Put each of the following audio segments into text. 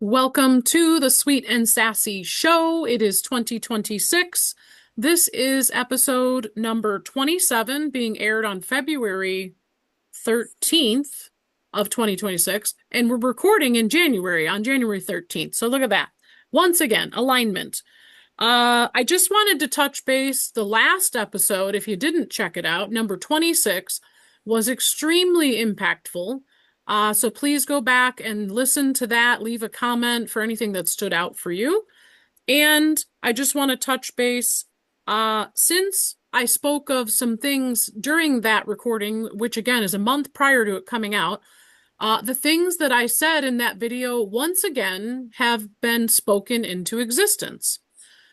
Welcome to the Sweet and Sassy Show. It is 2026. This is episode number 27, being aired on February 13th of 2026, and we're recording in January, on January 13th. So look at that. Once again, alignment. I just wanted to touch base. The last episode, if you didn't check it out, number 26, was extremely impactful. So please go back and listen to that. Leave a comment for anything that stood out for you. And I just want to touch base. Since I spoke of some things during that recording, which again is a month prior to it coming out, the things that I said in that video once again have been spoken into existence.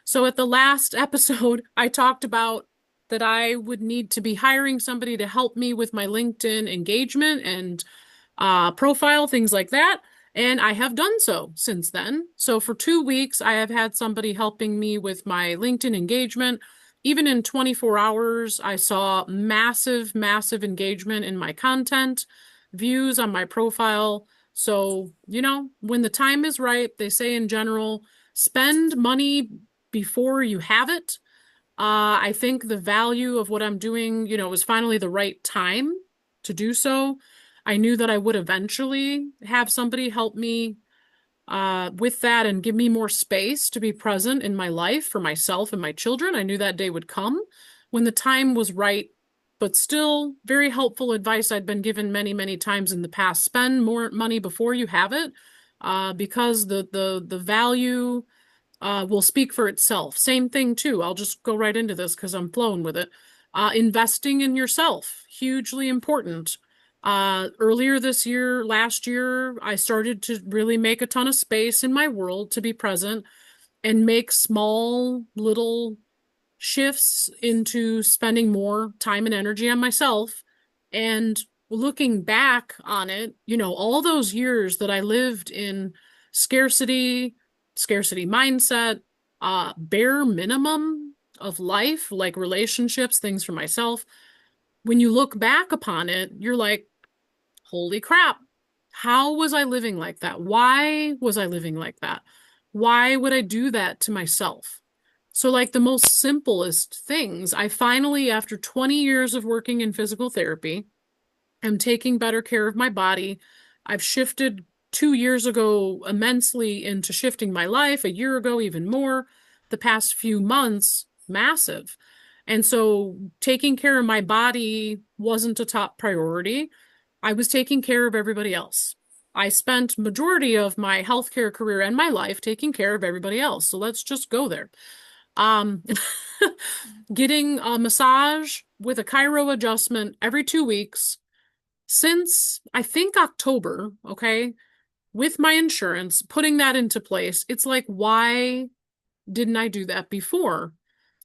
So at the last episode, I talked about that I would need to be hiring somebody to help me with my LinkedIn engagement and profile, things like that. And I have done so since then. So for 2 weeks, I have had somebody helping me with my LinkedIn engagement. Even in 24 hours, I saw massive, massive engagement in my content, views on my profile. So, when the time is right, they say in general, spend money before you have it. I think the value of what I'm doing, was finally the right time to do so. I knew that I would eventually have somebody help me with that and give me more space to be present in my life for myself and my children. I knew that day would come when the time was right, but still very helpful advice I'd been given many, many times in the past. Spend more money before you have it, because the value will speak for itself. Same thing too. I'll just go right into this because I'm flowing with it. Investing in yourself, hugely important. Earlier this year, last year, I started to really make a ton of space in my world to be present and make small little shifts into spending more time and energy on myself. And looking back on it, all those years that I lived in scarcity, scarcity mindset, bare minimum of life, like relationships, things for myself. When you look back upon it, you're like, holy crap, how was I living like that? Why was I living like that? Why would I do that to myself? So, like the most simplest things, I finally, after 20 years of working in physical therapy, am taking better care of my body. I've shifted 2 years ago immensely into shifting my life, a year ago, even more. The past few months, massive. And so taking care of my body wasn't a top priority. I was taking care of everybody else. I spent majority of my healthcare career and my life taking care of everybody else. So let's just go there. Um, Getting a massage with a chiro adjustment every 2 weeks since I think October, okay, with my insurance, putting that into place. It's like, why didn't I do that before?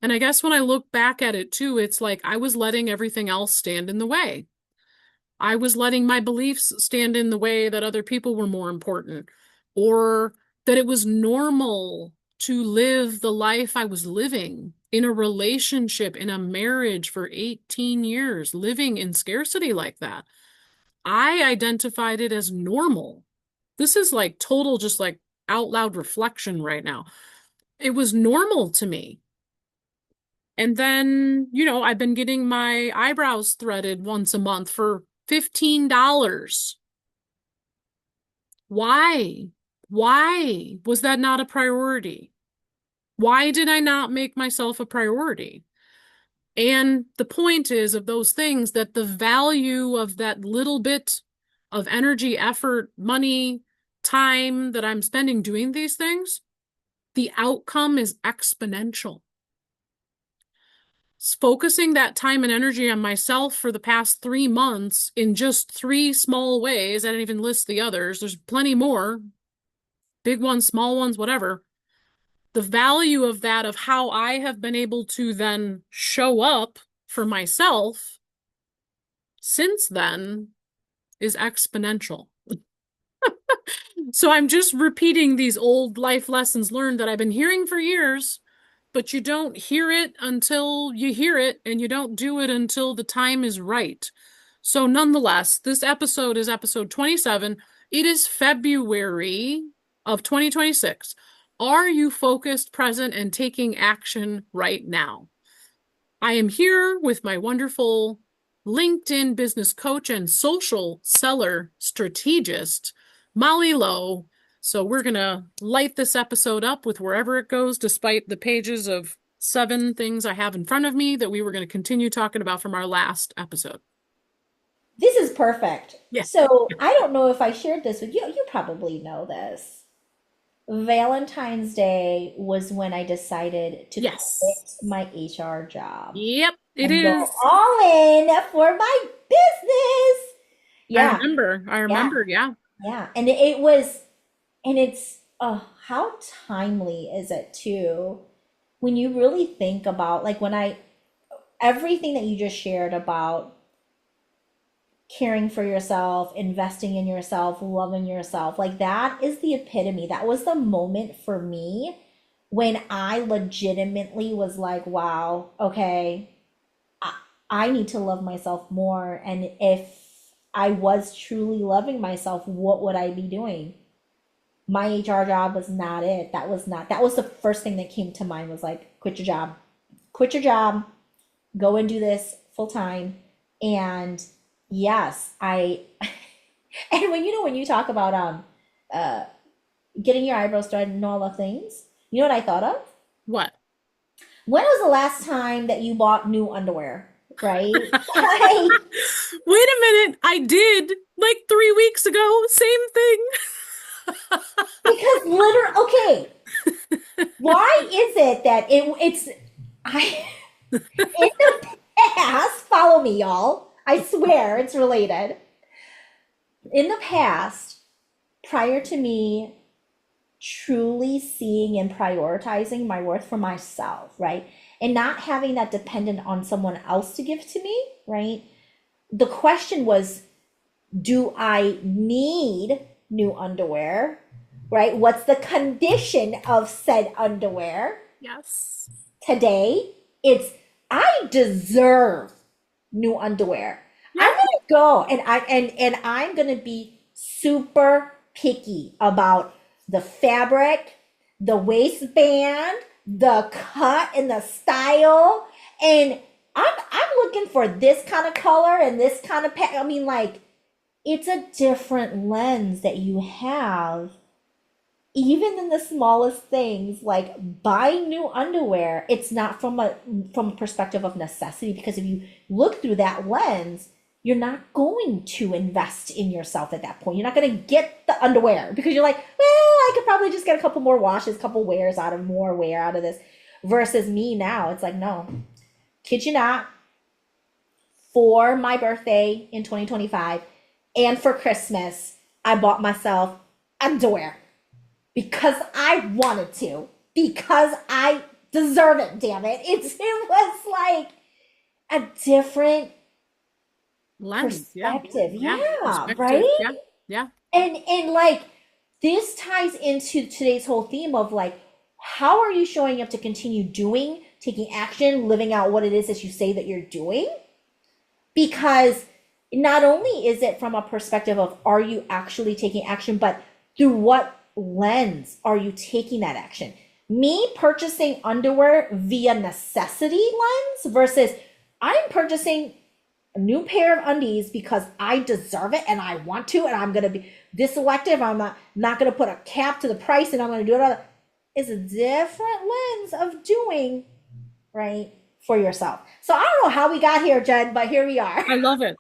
And I guess when I look back at it too, it's like I was letting everything else stand in the way. I was letting my beliefs stand in the way that other people were more important, or that it was normal to live the life I was living in a relationship, in a marriage for 18 years, living in scarcity like that. I identified it as normal. This is like total, just like out loud reflection right now. It was normal to me. And then, I've been getting my eyebrows threaded once a month for $15. Why? Why was that not a priority? Why did I not make myself a priority? And the point is of those things that the value of that little bit of energy, effort, money, time that I'm spending doing these things, the outcome is exponential. Focusing that time and energy on myself for the past 3 months in just 3 small ways. I didn't even list the others. There's plenty more, big ones, small ones, whatever. The value of that, of how I have been able to then show up for myself since then, is exponential. So I'm just repeating these old life lessons learned that I've been hearing for years, but you don't hear it until you hear it, and you don't do it until the time is right. So nonetheless, this episode is episode 27. It is February of 2026. Are you focused, present, and taking action right now? I am here with my wonderful LinkedIn business coach and social seller strategist, Mollie Lowe. So we're going to light this episode up with wherever it goes, despite the pages of 7 things I have in front of me that we were going to continue talking about from our last episode. This is perfect. Yeah. So I don't know if I shared this with you. You probably know this. Valentine's Day was when I decided to Yes. quit my HR job Yep, it and go is. all in for my business. I Yeah, remember. I yeah, remember. Yeah. yeah. And it was, and it's, how timely is it too? When you really think about, like, everything that you just shared about caring for yourself, investing in yourself, loving yourself. Like that is the epitome. That was the moment for me when I legitimately was like, wow, okay, I, I need to love myself more. And if I was truly loving myself, what would I be doing? My HR job was not it. That was the first thing that came to mind was like, quit your job, go and do this full time. And yes, I and when you talk about uh getting your eyebrows done and all the things, you know what I thought of? What? When was the last time that you bought new underwear? Right? Like, Wait a minute. I did like 3 weeks ago. Same thing. because literally, okay, why is it that it's I in the past, follow me, y'all. I swear it's related. In the past, prior to me truly seeing and prioritizing my worth for myself, right? And not having that dependent on someone else to give to me, right? The question was, do I need new underwear, right? What's the condition of said underwear? Yes. Today, it's I deserve new underwear. I'm Yep. gonna go and I'm gonna be super picky about the fabric, the waistband, the cut and the style. And I'm looking for this kind of color and this kind of I mean, like, it's a different lens that you have even in the smallest things, like buying new underwear. It's not from a perspective of necessity, because if you look through that lens, you're not going to invest in yourself at that point. You're not going to get the underwear because you're like, well, I could probably just get a couple more washes, a couple wears out of more wear out of this. Versus me now, it's like, no, kid you not, for my birthday in 2025 and for Christmas, I bought myself underwear because I wanted to, because I deserve it, damn it. It was like a different Lens. Yeah. perspective. Yeah. Yeah, Perspective. right? Yeah. Yeah. And like, this ties into today's whole theme of like, how are you showing up to continue doing, taking action, living out what it is that you say that you're doing? Because not only is it from a perspective of are you actually taking action, but through what lens are you taking that action? Me purchasing underwear via necessity lens versus I'm purchasing a new pair of undies because I deserve it and I want to, and I'm going to be this selective. I'm not going to put a cap to the price, and I'm going to do it. It's a different lens of doing, right, for yourself. So I don't know how we got here, Jen, but here we are. I love it.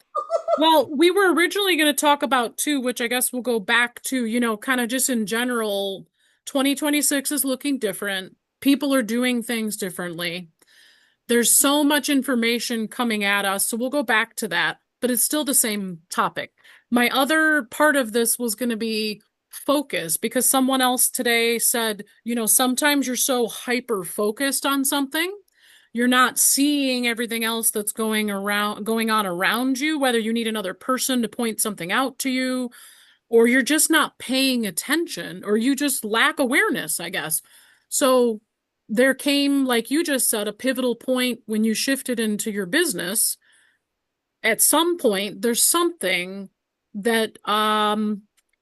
Well, we were originally going to talk about too, which I guess we'll go back to, kind of just in general, 2026 is looking different. People are doing things differently. There's so much information coming at us, so we'll go back to that, but it's still the same topic. My other part of this was going to be focus, because someone else today said, sometimes you're so hyper focused on something, you're not seeing everything else that's going on around you, whether you need another person to point something out to you, or you're just not paying attention, or you just lack awareness, I guess. So there came, like you just said, a pivotal point when you shifted into your business. At some point, there's something that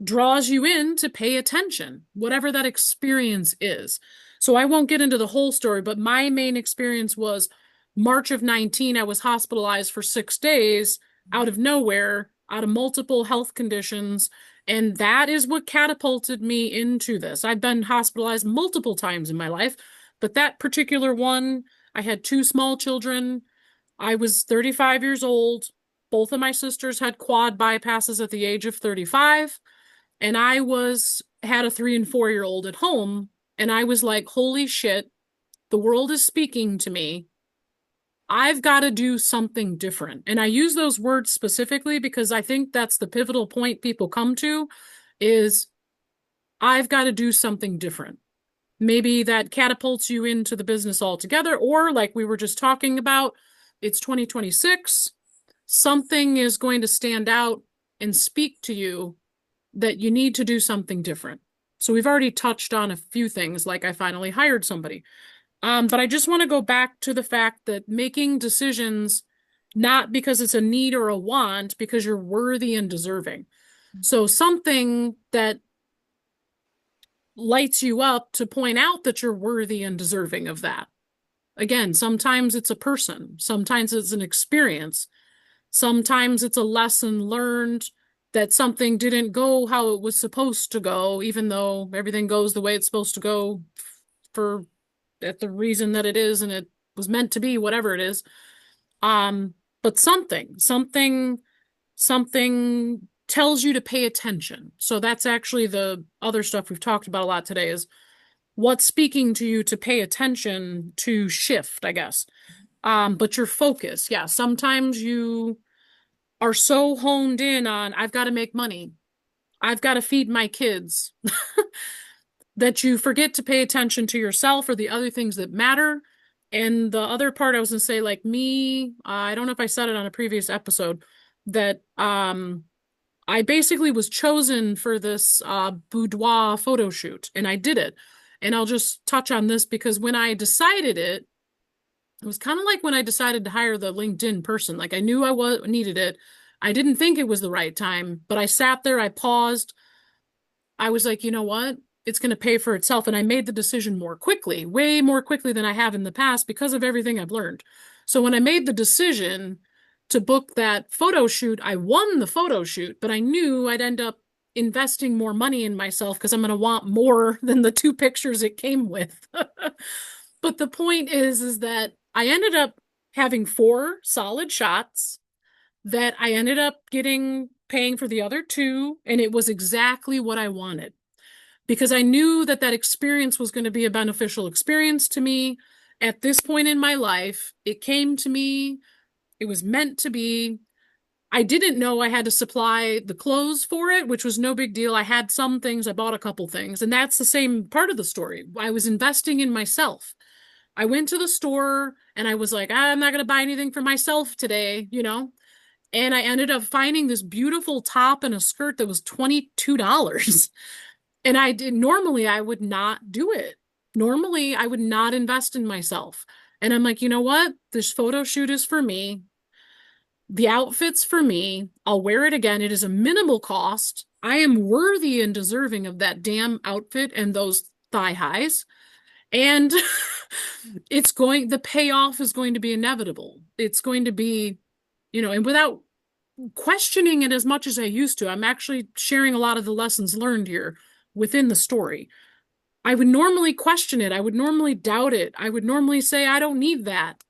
draws you in to pay attention, whatever that experience is. So I won't get into the whole story, but my main experience was March of 19. I was hospitalized for 6 days out of nowhere, out of multiple health conditions. And that is what catapulted me into this. I've been hospitalized multiple times in my life, but that particular one, I had two small children. I was 35 years old. Both of my sisters had quad bypasses at the age of 35. And I had a 3 and 4 year old at home. And I was like, holy shit, the world is speaking to me. I've got to do something different. And I use those words specifically because I think that's the pivotal point people come to is I've got to do something different. Maybe that catapults you into the business altogether, or like we were just talking about, it's 2026. Something is going to stand out and speak to you that you need to do something different. So we've already touched on a few things, like I finally hired somebody. But I just want to go back to the fact that making decisions, not because it's a need or a want, because you're worthy and deserving. So something that lights you up to point out that you're worthy and deserving of that. Again, sometimes it's a person, sometimes it's an experience, sometimes it's a lesson learned that something didn't go how it was supposed to go, even though everything goes the way it's supposed to go for at the reason that it is and it was meant to be, whatever it is. But something tells you to pay attention. So that's actually the other stuff we've talked about a lot today is what's speaking to you to pay attention to shift, I guess. But your focus, yeah, sometimes you are so honed in on, I've got to make money. I've got to feed my kids that you forget to pay attention to yourself or the other things that matter. And the other part I was going to say, like me, I don't know if I said it on a previous episode, that I basically was chosen for this boudoir photo shoot, and I did it. And I'll just touch on this because when I decided it, it was kind of like when I decided to hire the LinkedIn person. Like I knew needed it. I didn't think it was the right time, but I sat there, I paused. I was like, you know what? It's going to pay for itself. And I made the decision more quickly, way more quickly than I have in the past because of everything I've learned. So when I made the decision to book that photo shoot, I won the photo shoot, but I knew I'd end up investing more money in myself because I'm going to want more than the 2 pictures it came with. But the point is that I ended up having 4 solid shots that I ended up paying for the other 2, and it was exactly what I wanted because I knew that that experience was going to be a beneficial experience to me at this point in my life. It came to me, it was meant to be. I didn't know I had to supply the clothes for it, which was no big deal. I had some things, I bought a couple things, and that's the same part of the story. I was investing in myself. I went to the store and I was like, I'm not going to buy anything for myself today, you know? And I ended up finding this beautiful top and a skirt that was $22. And normally I would not do it. Normally I would not invest in myself. And I'm like, you know what? This photo shoot is for me. The outfit's for me. I'll wear it again. It is a minimal cost. I am worthy and deserving of that damn outfit and those thigh highs. And the payoff is going to be inevitable. It's going to be, and without questioning it as much as I used to, I'm actually sharing a lot of the lessons learned here within the story. I would normally question it. I would normally doubt it. I would normally say, I don't need that.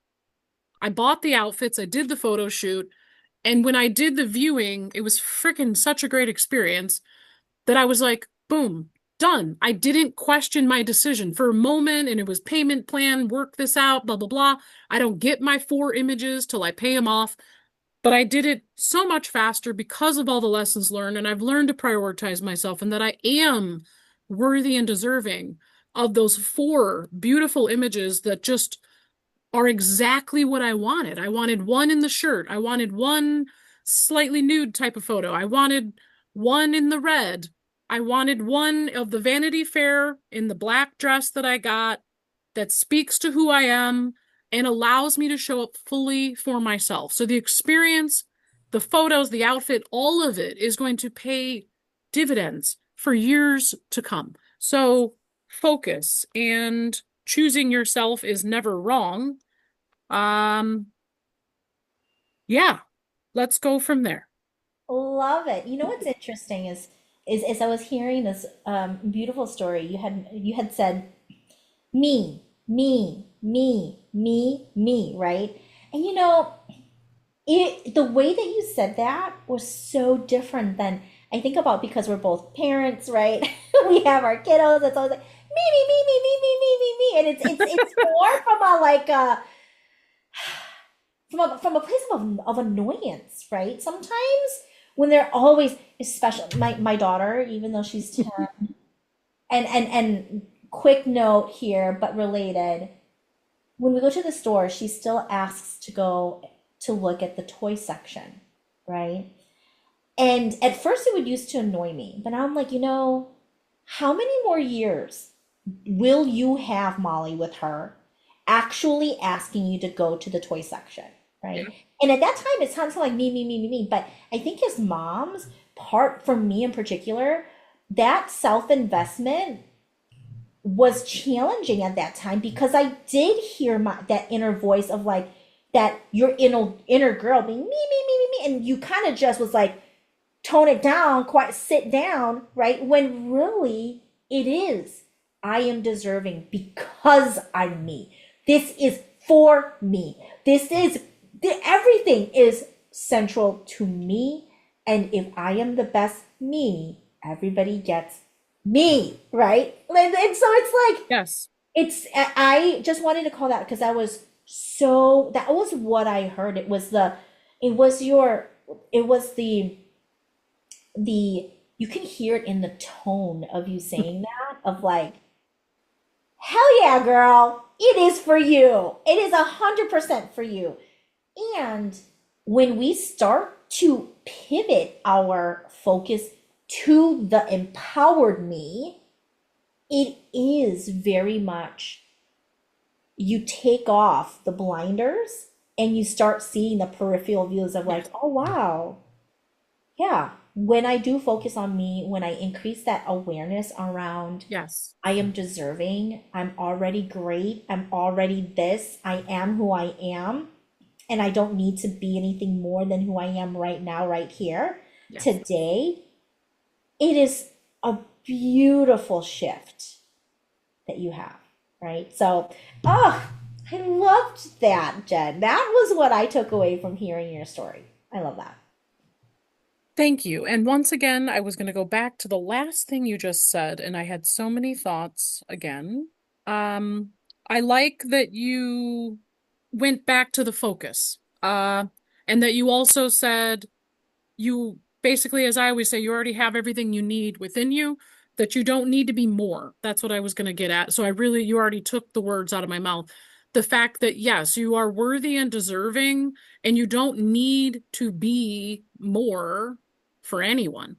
I bought the outfits. I did the photo shoot. And when I did the viewing, it was freaking such a great experience that I was like, boom, done. I didn't question my decision for a moment, and it was payment plan, work this out, blah, blah, blah. I don't get my 4 images till I pay them off. But I did it so much faster because of all the lessons learned, and I've learned to prioritize myself and that I am worthy and deserving of those 4 beautiful images that just are exactly what I wanted. I wanted one in the shirt. I wanted one slightly nude type of photo. I wanted one in the red. I wanted one of the Vanity Fair in the black dress that I got that speaks to who I am and allows me to show up fully for myself. So the experience, the photos, the outfit, all of it is going to pay dividends for years to come. So focus and choosing yourself is never wrong. Um, yeah, let's go from there. Love it. You know what's interesting is I was hearing this beautiful story. You had said me, right? And the way that you said that was so different than I think about because we're both parents, right? We have our kiddos. It's always like me, and it's more from a like a from a place of annoyance, right? Sometimes when they're always, especially my daughter, even though she's 10, and quick note here, but related, when we go to the store, she still asks to go to look at the toy section, right? And at first it would used to annoy me, but now I'm like, how many more years will you have Molly with her actually asking you to go to the toy section, right? Yeah. And at that time, it sounds like me. But I think as moms, part for me in particular, that self-investment was challenging at that time because I did hear that inner voice of like that your inner girl being me, and you kind of just was like tone it down, quite sit down, right? When really it is I am deserving because I'm me. This is for me. Everything is central to me, and if I am the best me, everybody gets me, right? And so it's like Yes. I just wanted to call that because that was what I heard. It was the you can hear it in the tone of you saying that of like, hell yeah, girl, it is for you. It is 100% for you. And when we start to pivot our focus to the empowered me, it is very much you take off the blinders and you start seeing the peripheral views of like, Yes. oh wow, yeah. When I do focus on me, when I increase that awareness around Yes. I am deserving, I'm already great, I'm already this, I am who I am, and I don't need to be anything more than who I am right now, right here, Yes. today, it is a beautiful shift that you have, right? So, oh, I loved that, Jen. That was what I took away from hearing your story. I love that. Thank you. And once again, I was going to go back to the last thing you just said, and I had so many thoughts again. Um, I like that you went back to the focus. And that you also said you basically, as I always say, you already have everything you need within you, that you don't need to be more. That's what I was going to get at. So you already took the words out of my mouth. The fact that, yes, you are worthy and deserving, and you don't need to be more for anyone.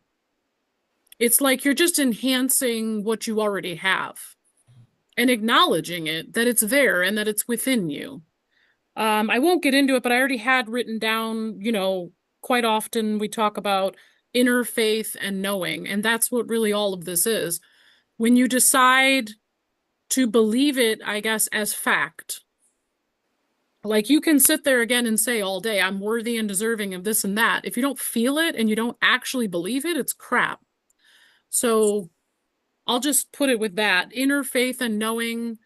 It's like you're just enhancing what you already have and acknowledging it, that it's there and that it's within you. I won't get into it, but I already had written down, quite often we talk about inner faith and knowing, and that's what really all of this is. When you decide to believe it, I guess, as fact, like you can sit there again and say all day, I'm worthy and deserving of this and that. If you don't feel it and you don't actually believe it, it's crap. So I'll just put it with that. Inner faith and knowing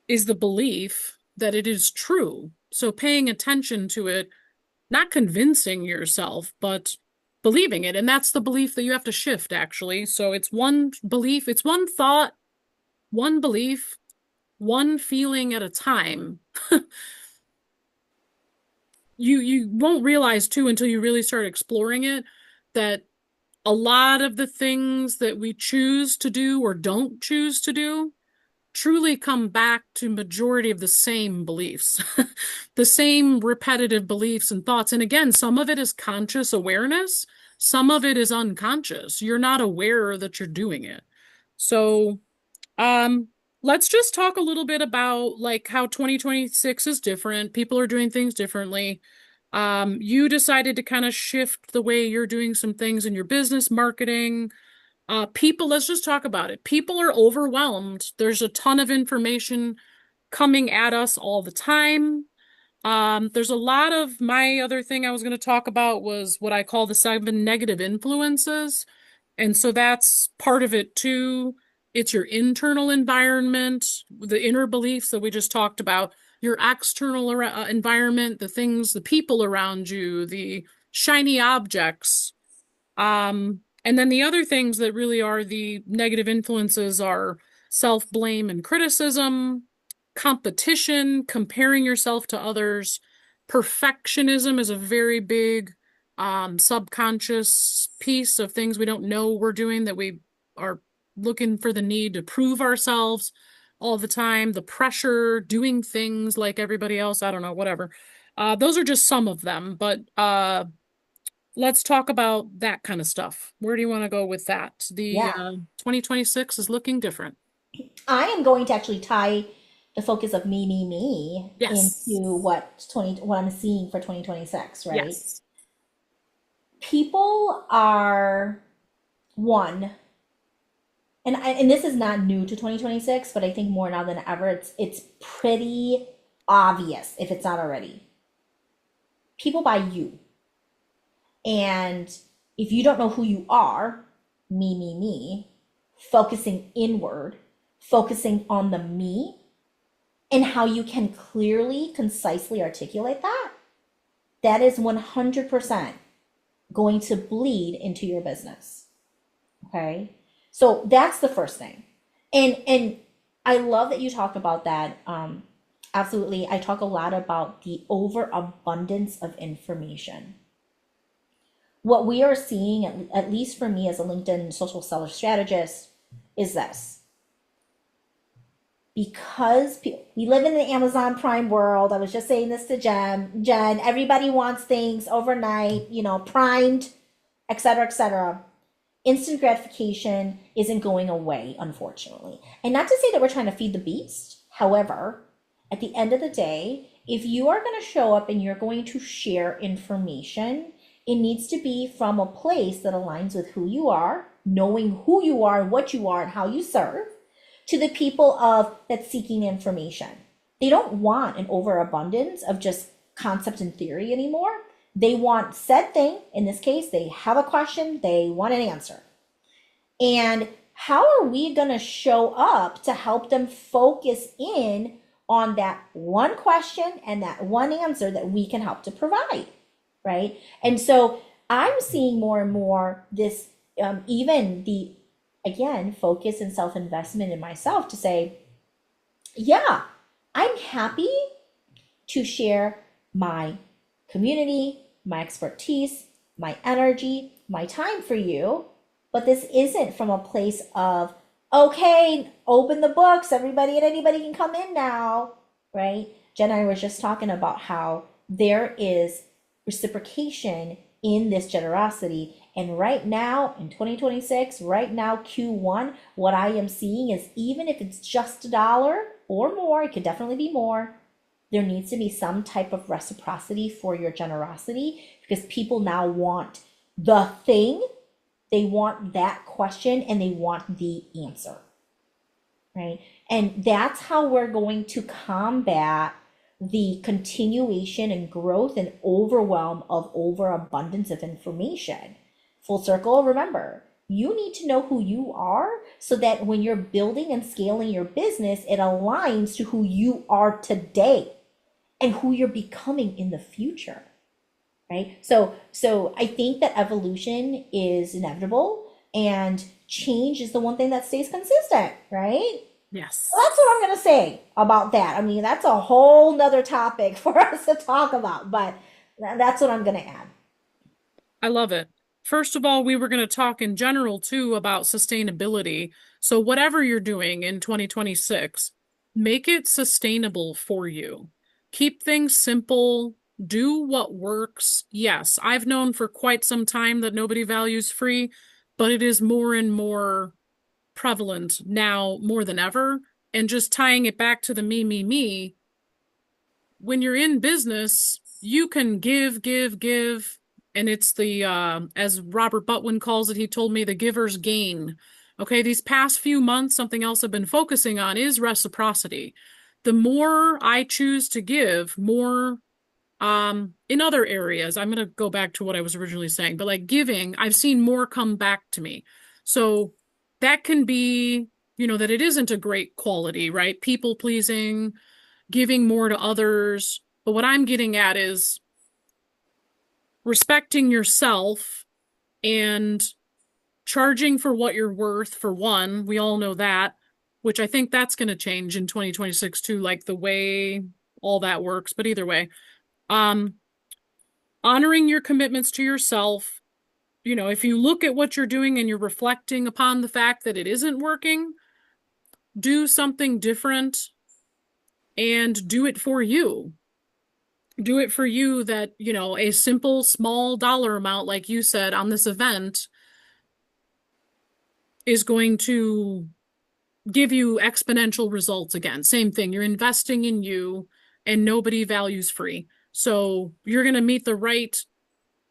is the belief that it is true. So paying attention to it, not convincing yourself, but believing it. And that's the belief that you have to shift, actually. So it's one belief, it's one thought, one belief, one feeling at a time. You won't realize too until you really start exploring it that a lot of the things that we choose to do or don't choose to do truly come back to majority of the same beliefs, the same repetitive beliefs and thoughts. And again, some of it is conscious awareness, some of it is unconscious. You're not aware that you're doing it. So, um, let's just talk a little bit about like how 2026 is different. People are doing things differently. You decided to kind of shift the way you're doing some things in your business marketing. People, let's just talk about it. People are overwhelmed. There's a ton of information coming at us all the time. There's a lot of my other thing I was going to talk about was what I call the 7 negative influences. And so that's part of it too. It's your internal environment, the inner beliefs that we just talked about, your external environment, the things, the people around you, the shiny objects. And then the other things that really are the negative influences are self-blame and criticism, competition, comparing yourself to others. Perfectionism is a very big subconscious piece of things we don't know we're doing that we are looking for the need to prove ourselves all the time. The pressure, doing things like everybody else, I don't know, whatever. Those are just some of them, but let's talk about that kind of stuff. Where do you want to go with that? The Yeah. 2026 is looking different. I am going to actually tie the focus of me Yes. into what I'm seeing for 2026, right? Yes. People are one, and this is not new to 2026, but I think more now than ever, it's pretty obvious if it's not already. People buy you. And if you don't know who you are, me, focusing inward, focusing on the me, and how you can clearly, concisely articulate that, that is 100% going to bleed into your business. Okay? So that's the first thing. And I love that you talk about that. Absolutely. I talk a lot about the overabundance of information. What we are seeing, at least for me as a LinkedIn social seller strategist, is this. Because we live in the Amazon Prime world, I was just saying this to Jen, everybody wants things overnight, primed, et cetera, et cetera. Instant gratification isn't going away, unfortunately. And not to say that we're trying to feed the beast. However, at the end of the day, if you are going to show up and you're going to share information, it needs to be from a place that aligns with who you are, knowing who you are and what you are and how you serve, to the people of that's seeking information. They don't want an overabundance of just concept and theory anymore. They want said thing. In this case, they have a question, they want an answer. And how are we going to show up to help them focus in on that one question and that one answer that we can help to provide? Right. And so I'm seeing more and more this, even the, again, focus and self investment in myself to say, yeah, I'm happy to share my community, my expertise, my energy, my time for you. But this isn't from a place of, okay, open the books, everybody and anybody can come in now, right? Jen and I were just talking about how there is reciprocation in this generosity. And right now, in 2026, right now, Q1, what I am seeing is even if it's just $1 or more, it could definitely be more, there needs to be some type of reciprocity for your generosity because people now want the thing, they want that question, and they want the answer, right? And that's how we're going to combat the continuation and growth and overwhelm of overabundance of information. Full circle, remember, you need to know who you are so that when you're building and scaling your business, it aligns to who you are today and who you're becoming in the future, right? So I think that evolution is inevitable and change is the one thing that stays consistent, right? Yes. Well, that's what I'm going to say about that. I mean, that's a whole nother topic for us to talk about, but that's what I'm going to add. I love it. First of all, we were going to talk in general too about sustainability. So whatever you're doing in 2026, make it sustainable for you. Keep things simple. Do what works. Yes, I've known for quite some time that nobody values free, but it is more and more prevalent now more than ever. And just tying it back to the me, when you're in business, you can give, give, give, and it's the as Robert Butwin calls it, he told me the giver's gain. Okay, these past few months, something else I've been focusing on is reciprocity. The more I choose to give, more in other areas, I'm going to go back to what I was originally saying, but like giving, I've seen more come back to me. So that can be, that it isn't a great quality, right? People pleasing, giving more to others. But what I'm getting at is respecting yourself and charging for what you're worth, for one. We all know that, which I think that's going to change in 2026 too, like the way all that works. But either way, um, honoring your commitments to yourself. If you look at what you're doing and you're reflecting upon the fact that it isn't working, do something different and do it for you. Do it for you that, a simple small dollar amount, like you said, on this event is going to give you exponential results again. Same thing. You're investing in you and nobody values free. So you're going to meet the right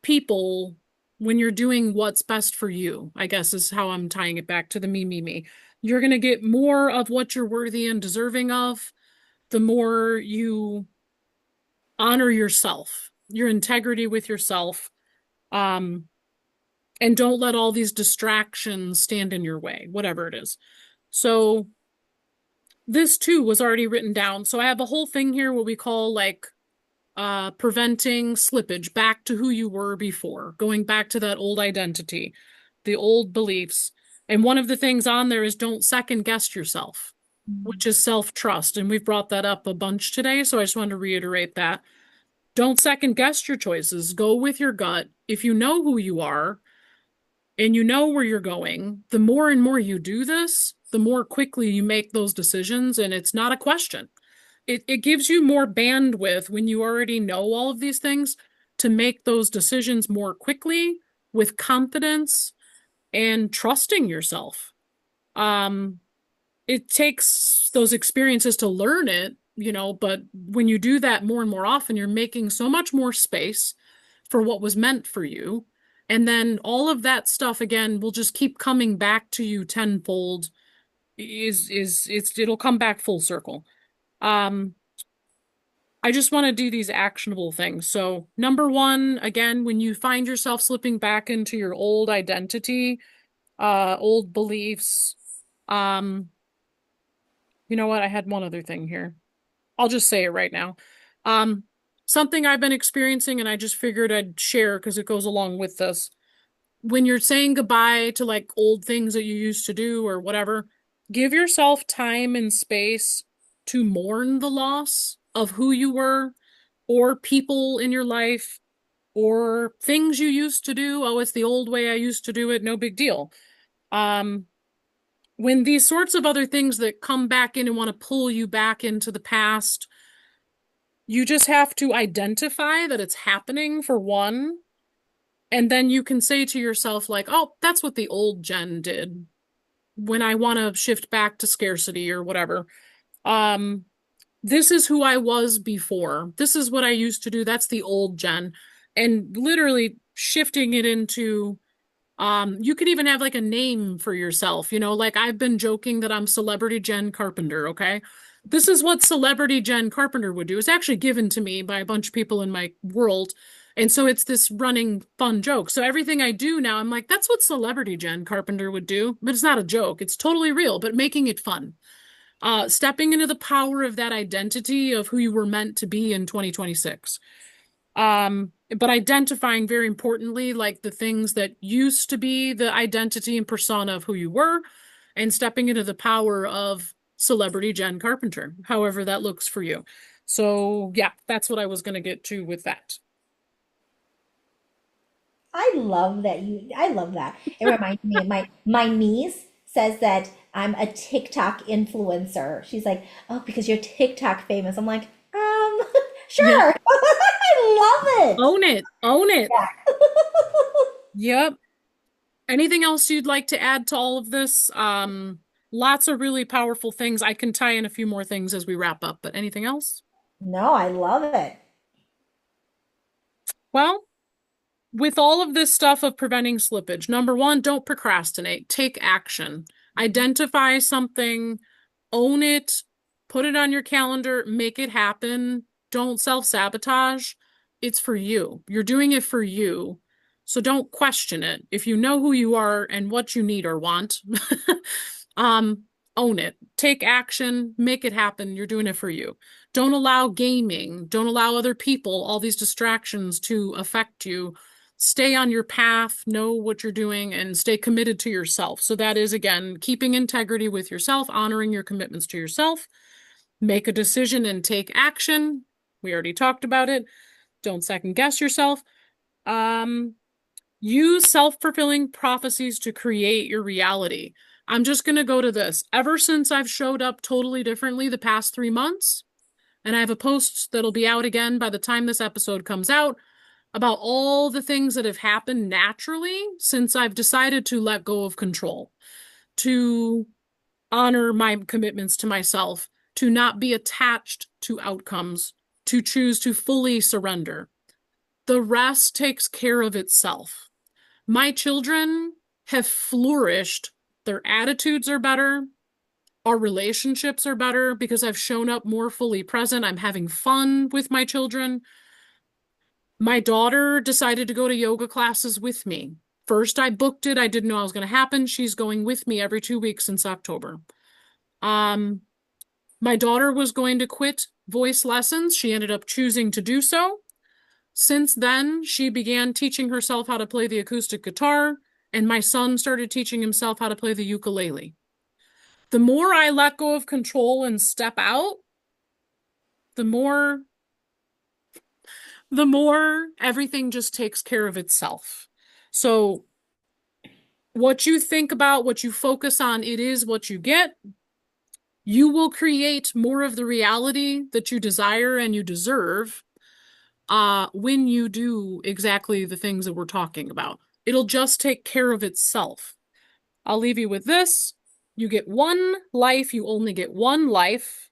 people when you're doing what's best for you, I guess is how I'm tying it back to the me, me, me. You're going to get more of what you're worthy and deserving of the more you honor yourself, your integrity with yourself, um, and don't let all these distractions stand in your way, whatever it is. So this too was already written down. So I have a whole thing here what we call like preventing slippage back to who you were before, going back to that old identity, the old beliefs. And one of the things on there is don't second guess yourself, which is self-trust. And we've brought that up a bunch today, so I just wanted to reiterate that. Don't second guess your choices. Go with your gut. If you know who you are and you know where you're going, the more and more you do this, the more quickly you make those decisions, and it's not a question. It gives you more bandwidth when you already know all of these things to make those decisions more quickly with confidence and trusting yourself. Um, it takes those experiences to learn it, but when you do that more and more often, you're making so much more space for what was meant for you. And then all of that stuff again will just keep coming back to you tenfold. It'll come back full circle. Um, I just want to do these actionable things. So, number one, again, when you find yourself slipping back into your old identity, old beliefs, um, you know what? I had one other thing here. I'll just say it right now. Um, Something I've been experiencing and I just figured I'd share because it goes along with this. When you're saying goodbye to like old things that you used to do or whatever, give yourself time and space to mourn the loss of who you were or people in your life or things you used to do. Oh, it's the old way I used to do it. No big deal. Um, when these sorts of other things that come back in and want to pull you back into the past, you just have to identify that it's happening for one. And then you can say to yourself, like, oh, that's what the old Jen did when I want to shift back to scarcity or whatever. Um, this is who I was before. This is what I used to do. That's the old Jen. And literally shifting it into, you could even have like a name for yourself, like I've been joking that I'm Celebrity Jen Carpenter, okay? This is what Celebrity Jen Carpenter would do. It's actually given to me by a bunch of people in my world. And so it's this running fun joke. So everything I do now, I'm like, that's what Celebrity Jen Carpenter would do. But it's not a joke. It's totally real, but making it fun. Stepping into the power of that identity of who you were meant to be in 2026. But identifying very importantly, like the things that used to be the identity and persona of who you were, and stepping into the power of Celebrity Jen Carpenter, however that looks for you. So, yeah, that's what I was going to get to with that. I love that. It reminds me of my niece says that I'm a TikTok influencer. She's like, "Oh, because you're TikTok famous." I'm like, Yep. sure. I love it. Own it. Own it. Yeah. Yep. Anything else you'd like to add to all of this? Lots of really powerful things. I can tie in a few more things as we wrap up, but anything else? No, I love it. Well, with all of this stuff of preventing slippage, number one, don't procrastinate. Take action. Identify something, own it, put it on your calendar, make it happen. Don't self-sabotage. It's for you. You're doing it for you. So don't question it. If you know who you are and what you need or want, um, own it. Take action, make it happen. You're doing it for you. Don't allow gaming, don't allow other people, all these distractions to affect you. Stay on your path, know what you're doing, and stay committed to yourself. So that is, again, keeping integrity with yourself, honoring your commitments to yourself. Make a decision and take action. We already talked about it. Don't second guess yourself. Um, Use self-fulfilling prophecies to create your reality. I'm just going to go to this. Ever since I've showed up totally differently the past 3 months, and I have a post that'll be out again by the time this episode comes out about all the things that have happened naturally since I've decided to let go of control, to honor my commitments to myself, to not be attached to outcomes, to choose to fully surrender. The rest takes care of itself. My children have flourished. Their attitudes are better. Our relationships are better because I've shown up more fully present. I'm having fun with my children. My daughter decided to go to yoga classes with me. First, I booked it. I didn't know it was going to happen. She's going with me every 2 weeks since October. Um, my daughter was going to quit voice lessons. She ended up choosing to do so. Since then, she began teaching herself how to play the acoustic guitar, and my son started teaching himself how to play the ukulele. The more I let go of control and step out, the more everything just takes care of itself. So what you think about, what you focus on, it is what you get. You will create more of the reality that you desire and you deserve when you do exactly the things that we're talking about. It'll just take care of itself. I'll leave you with this. You get one life, you only get one life,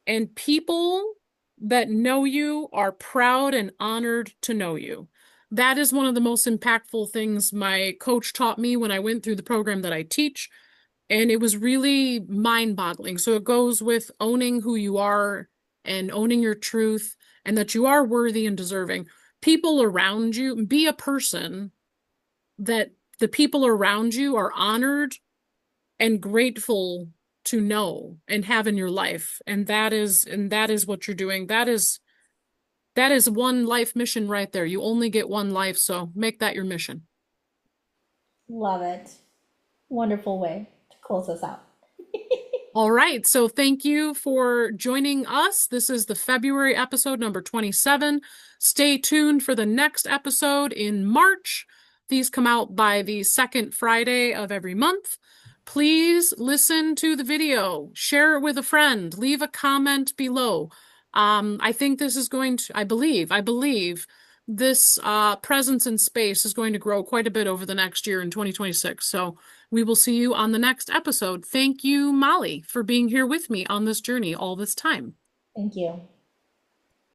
and people that know you are proud and honored to know you. That is one of the most impactful things my coach taught me when I went through the program that I teach, and it was really mind-boggling. So it goes with owning who you are and owning your truth and that you are worthy and deserving. People around you, be a person that the people around you are honored and grateful to know and have in your life. And that is what you're doing. That is one life mission right there. You only get one life, so make that your mission. Love it. Wonderful way to close us out. All right, so thank you for joining us. This is the February episode number 27. Stay tuned for the next episode in March. These come out by the second Friday of every month. Please listen to the video, share it with a friend, leave a comment below. I think this is going to, I believe this presence in space is going to grow quite a bit over the next year in 2026. So we will see you on the next episode. Thank you, Mollie, for being here with me on this journey all this time. Thank you.